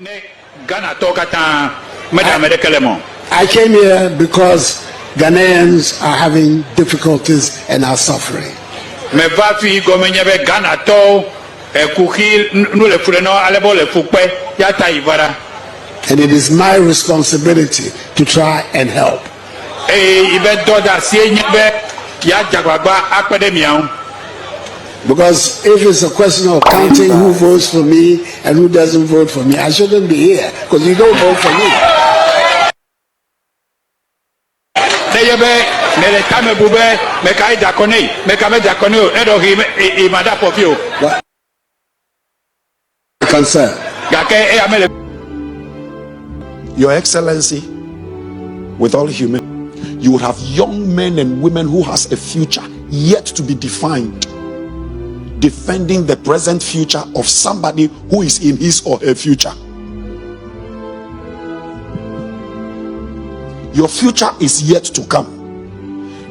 Ghana I came here because Ghanaians are having difficulties and are suffering. And it is my responsibility to try and help. Because if it's a question of counting who votes for me and who doesn't vote for me, I shouldn't be here because you don't vote for me. What? Concern. Your Excellency, with all humility, you would have young men and women who has a future yet to be defined, defending the present future of somebody who is in his or her future. Your future is yet to come,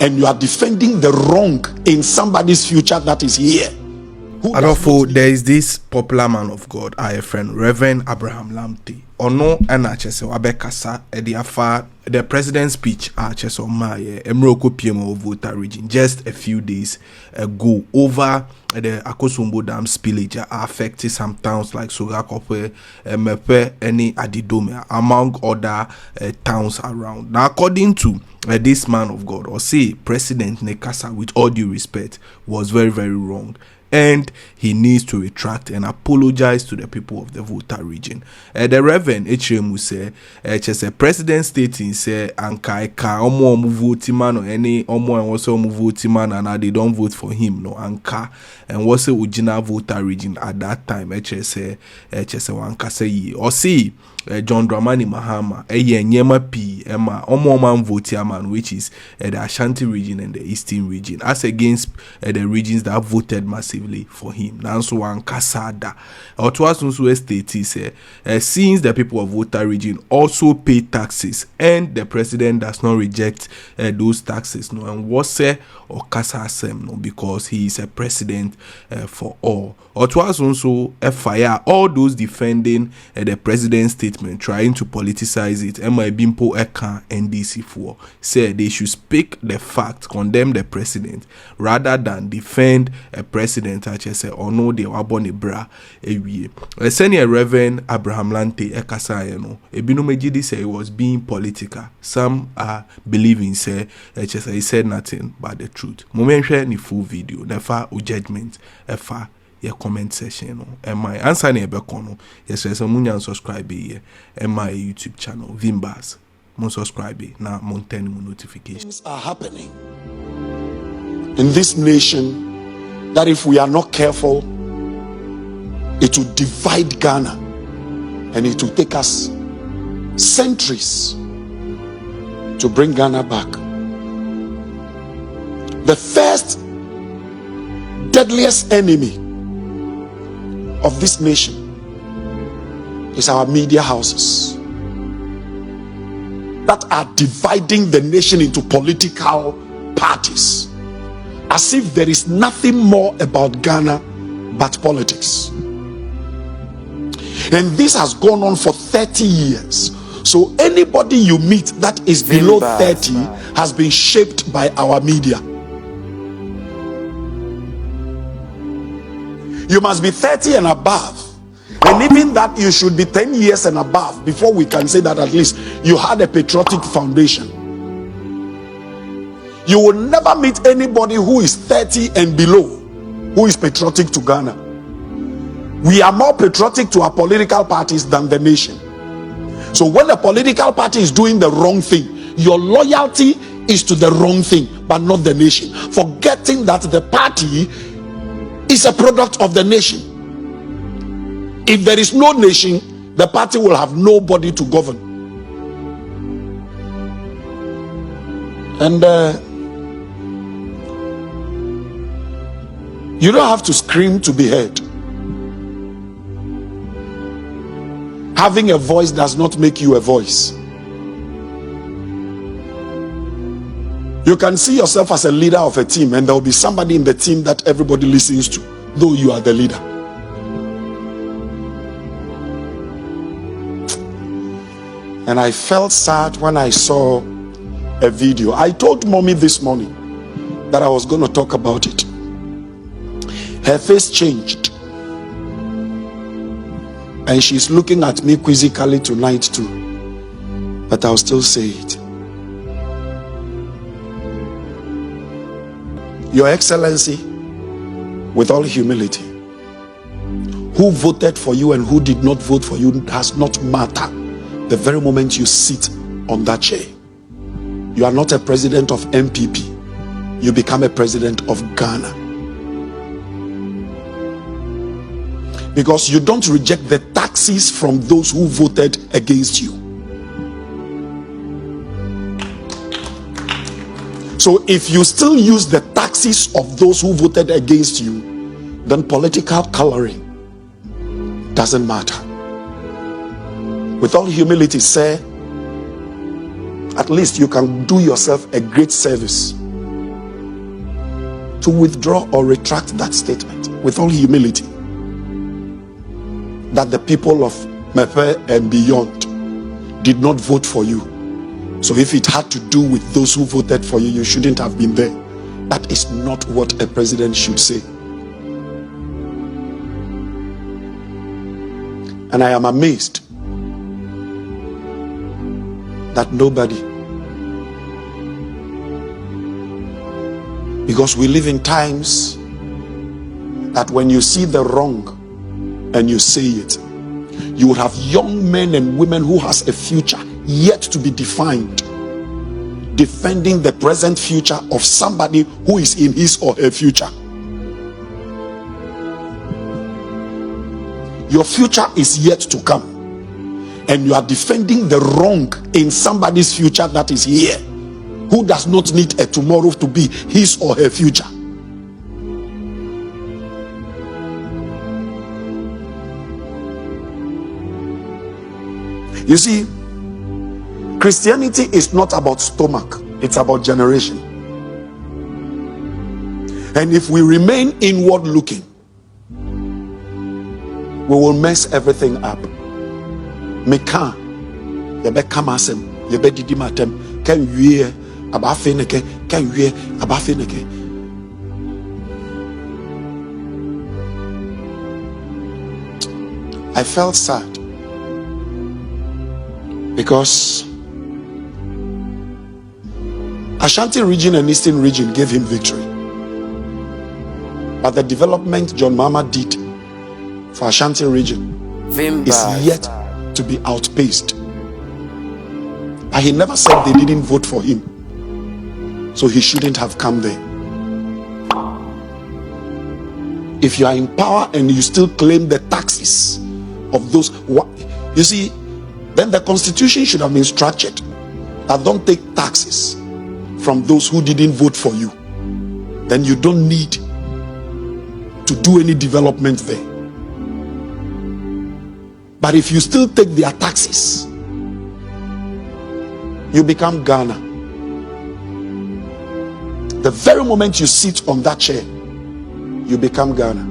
and you are defending the wrong in somebody's future that is here. Addo, there is this popular man of God, our friend Reverend Abraham Lamte. Ono ena chese wabekasa ediafa the president's speech chese omaye emroko PM of Voltarians region just a few days ago over the Akosombo Dam spillage affecting some towns like Sogakope, Mepe, any Addo, among other towns around. Now, according to this man of God, or say President Nekasa, with all due respect, was very, very wrong. And he needs to retract and apologize to the people of the Volta region. The Reverend H.M. say, President stating say, Anka omo vote man or any omo and also vote man and they don't vote for him. No Anka and what's the original Volta region at that time? H.S. Wanka say or see. John Dramani Mahama, Nyema P, Emma, Omoman Votiaman, which is the Ashanti region and the Eastern region, as against the regions that voted massively for him. Nanso one Kasada. Or Twasunsu State say, since the people of Volta region also pay taxes and the president does not reject those taxes, no, and was or Kasa Sem, no, because he is a president for all. Or Twasunsu fire all those defending the president's statement, trying to politicize it. Emma Bimpo Eka NDC4 said they should speak the fact, condemn the president rather than defend a president. I say or no they were born a bra a senior Reverend Abraham Lante Ekasayeno Ebinomejidi say it was being political. Some are believing say he said nothing but the truth. Momenshare ni full video never judgment efa your comment section no and my answer na ebeko no yes so munya subscribe here and my YouTube channel Vimbas mon subscribe na mon turn notifications are happening in this nation that if we are not careful it will divide Ghana and it will take us centuries to bring Ghana back. The first deadliest enemy of this nation is our media houses that are dividing the nation into political parties as if there is nothing more about Ghana but politics. And this has gone on for 30 years. So anybody you meet that is below 30 has been shaped by our media. You must be 30 and above, and even that you should be 10 years and above before we can say that at least you had a patriotic foundation. You will never meet anybody who is 30 and below who is patriotic to Ghana. We are more patriotic to our political parties than the nation. So when a political party is doing the wrong thing, your loyalty is to the wrong thing but not the nation, forgetting that the party is a product of the nation. If there is no nation, the party will have nobody to govern. And you don't have to scream to be heard. Having a voice does not make you a voice. You can see yourself as a leader of a team, and there will be somebody in the team that everybody listens to, though you are the leader. And I felt sad when I saw a video. I told mommy this morning that I was going to talk about it. Her face changed. And she's looking at me quizzically tonight too. But I'll still say it. Your Excellency, with all humility, who voted for you and who did not vote for you does not matter. The very moment you sit on that chair, you are not a president of MPP, you become a president of Ghana. Because you don't reject the taxes from those who voted against you. So if you still use the taxes of those who voted against you, then political coloring doesn't matter. With all humility, sir, at least you can do yourself a great service to withdraw or retract that statement. With all humility, that the people of Mepe and beyond did not vote for you. So if it had to do with those who voted for you, you shouldn't have been there. That is not what a president should say. And I am amazed that nobody, because we live in times that when you see the wrong and you say it, you would have young men and women who has a future yet to be defined, defending the present future of somebody who is in his or her future. Your future is yet to come, and you are defending the wrong in somebody's future that is here, who does not need a tomorrow to be his or her future. You see, Christianity is not about stomach, it's about generation. And if we remain inward looking, we will mess everything up. Meka, yebe kamasem, yebe didimatem, ken yue abafeneke, ken yue abafeneke. I felt sad because Ashanti region and Eastern region gave him victory. But the development John Mahama did for Ashanti region is yet to be outpaced. But he never said they didn't vote for him, so he shouldn't have come there. If you are in power and you still claim the taxes of those, you see, then the constitution should have been structured that don't take taxes from those who didn't vote for you. Then you don't need to do any development there. But if you still take their taxes, you become Ghana. The very moment you sit on that chair, you become Ghana.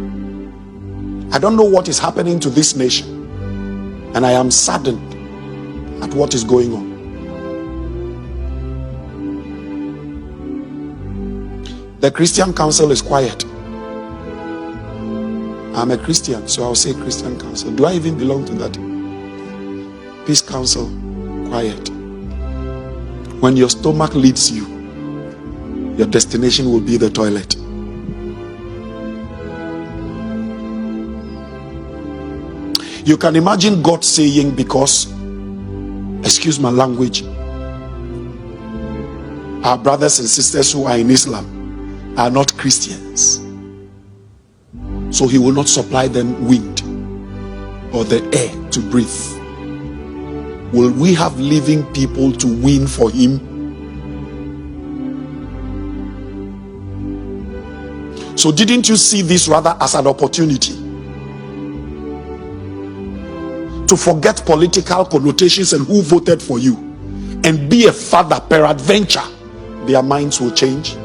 I don't know what is happening to this nation, and I am saddened at what is going on. The Christian Council is quiet. I'm a Christian, so I'll say Christian Council. Do I even belong to that? Peace Council, quiet. When your stomach leads you, your destination will be the toilet. You can imagine God saying, because, excuse my language, our brothers and sisters who are in Islam are not Christians, so he will not supply them wind or the air to breathe. Will we have living people to win for him? So didn't you see this rather as an opportunity to forget political connotations and who voted for you and be a father? Peradventure their minds will change.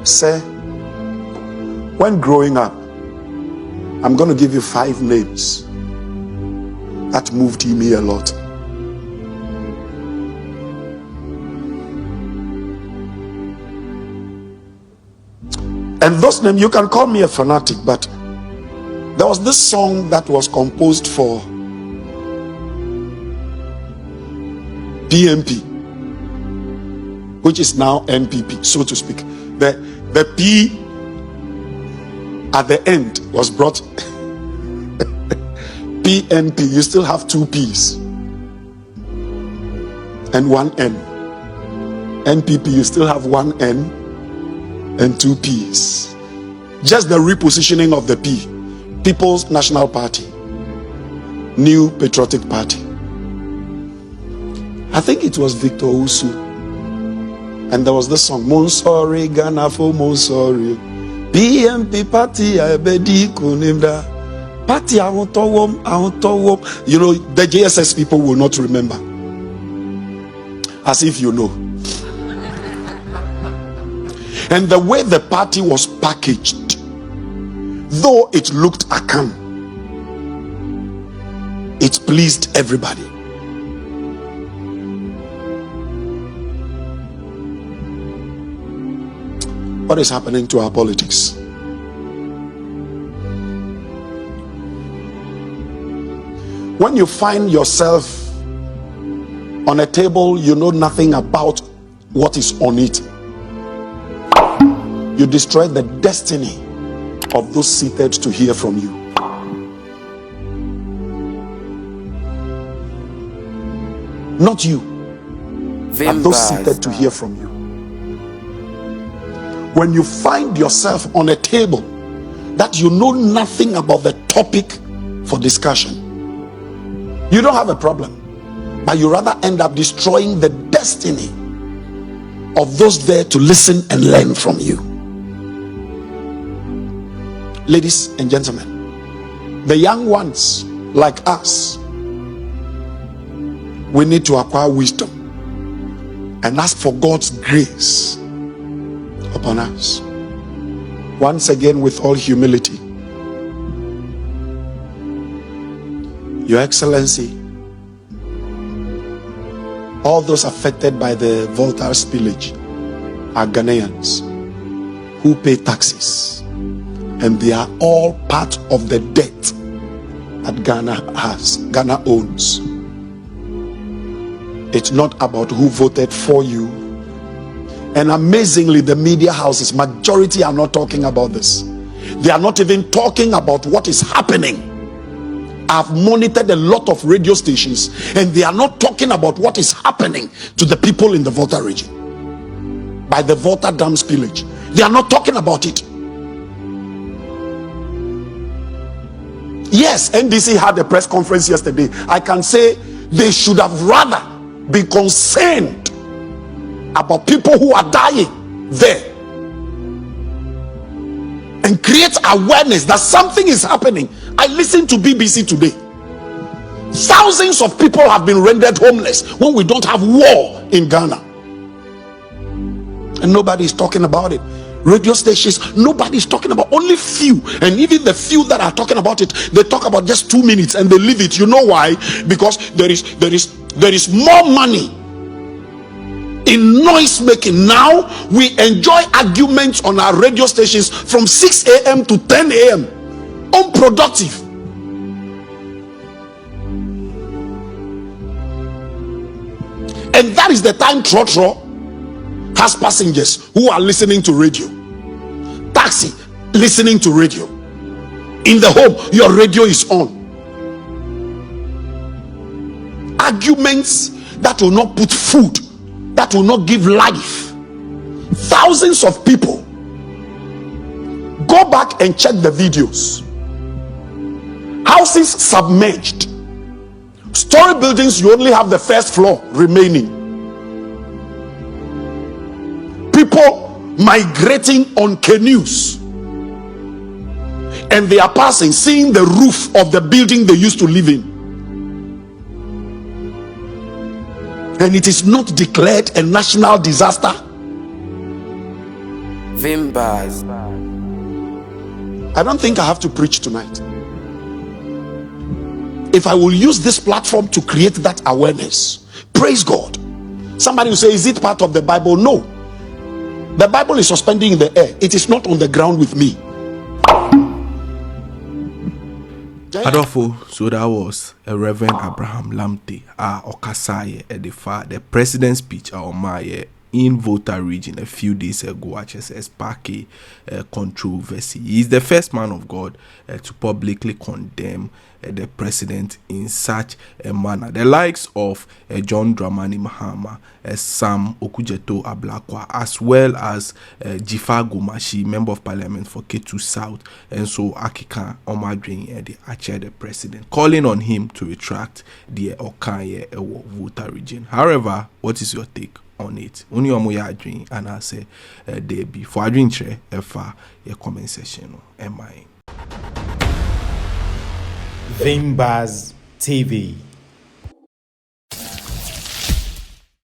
Sir, when growing up, I'm going to give you 5 names that moved me a lot. And those names, you can call me a fanatic, but there was this song that was composed for PMP, which is now NPP, so to speak. The P at the end was brought PNP. You still have 2 P's and 1 N. NPP, you still have 1 N and 2 P's. Just the repositioning of the P. People's National Party, New Patriotic Party. I think it was Victor Usu, and there was this song, Monsori Ghana for Monsori PMP Party Abedi Kunimda Party Ahotowom. You know, the JSS people will not remember, as if you know. And the way the party was packaged, though it looked akam, it pleased everybody. What is happening to our politics? When you find yourself on a table, you know nothing about what is on it. You destroy the destiny of those seated to hear from you. Not you, but those seated to hear from you. When you find yourself on a table that you know nothing about the topic for discussion, you don't have a problem, but you rather end up destroying the destiny of those there to listen and learn from you. Ladies and gentlemen, the young ones like us, we need to acquire wisdom and ask for God's grace upon us. Once again, with all humility, Your Excellency, all those affected by the Voltarian spillage are Ghanaians who pay taxes, and they are all part of the debt that Ghana owns. It's not about who voted for you. And amazingly, the media houses, majority are not talking about this. They are not even talking about what is happening. I've monitored a lot of radio stations, and they are not talking about what is happening to the people in the Volta region by the Volta Dam spillage. They are not talking about it. Yes, NDC had a press conference yesterday. I can say they should have rather been concerned about people who are dying there and create awareness that something is happening. I listened to BBC today. Thousands of people have been rendered homeless when we don't have war in Ghana, and nobody is talking about it. Radio stations, nobody is talking about, only few, and even the few that are talking about it, they talk about just 2 minutes and they leave it. You know why? Because there is more money in noise making. Now we enjoy arguments on our radio stations from 6 a.m. to 10 a.m. unproductive. And that is the time Trotro has passengers who are listening to radio, taxi listening to radio, in the home your radio is on. Arguments that will not put food, that will not give life. Thousands of people. Go back and check the videos. Houses submerged. Story buildings, you only have the first floor remaining. People migrating on canoes, and they are passing, seeing the roof of the building they used to live in, and it is not declared a national disaster. Vimbaz. I don't think I have to preach tonight. If I will use this platform to create that awareness, praise God. Somebody will say, is it part of the Bible? No. The Bible is suspending in the air. It is not on the ground with me. Adolfo, so that was a Reverend Abraham Lamte, Okasaye, Edifa, the president's speech, in Volta region a few days ago, as spark a controversy. He is the first man of God to publicly condemn the president in such a manner. The likes of John Dramani Mahama, Sam Okujeto Ablakwa, as well as Jifa Gomashi, member of parliament for Ketu South, and so Akika Omadrin, the Ache, the president, calling on him to retract the Okanye Volta region. However, what is your take on it? Only omoya adwin and I say there be for adwin chere efa your comment section no am I Vimbaz TV.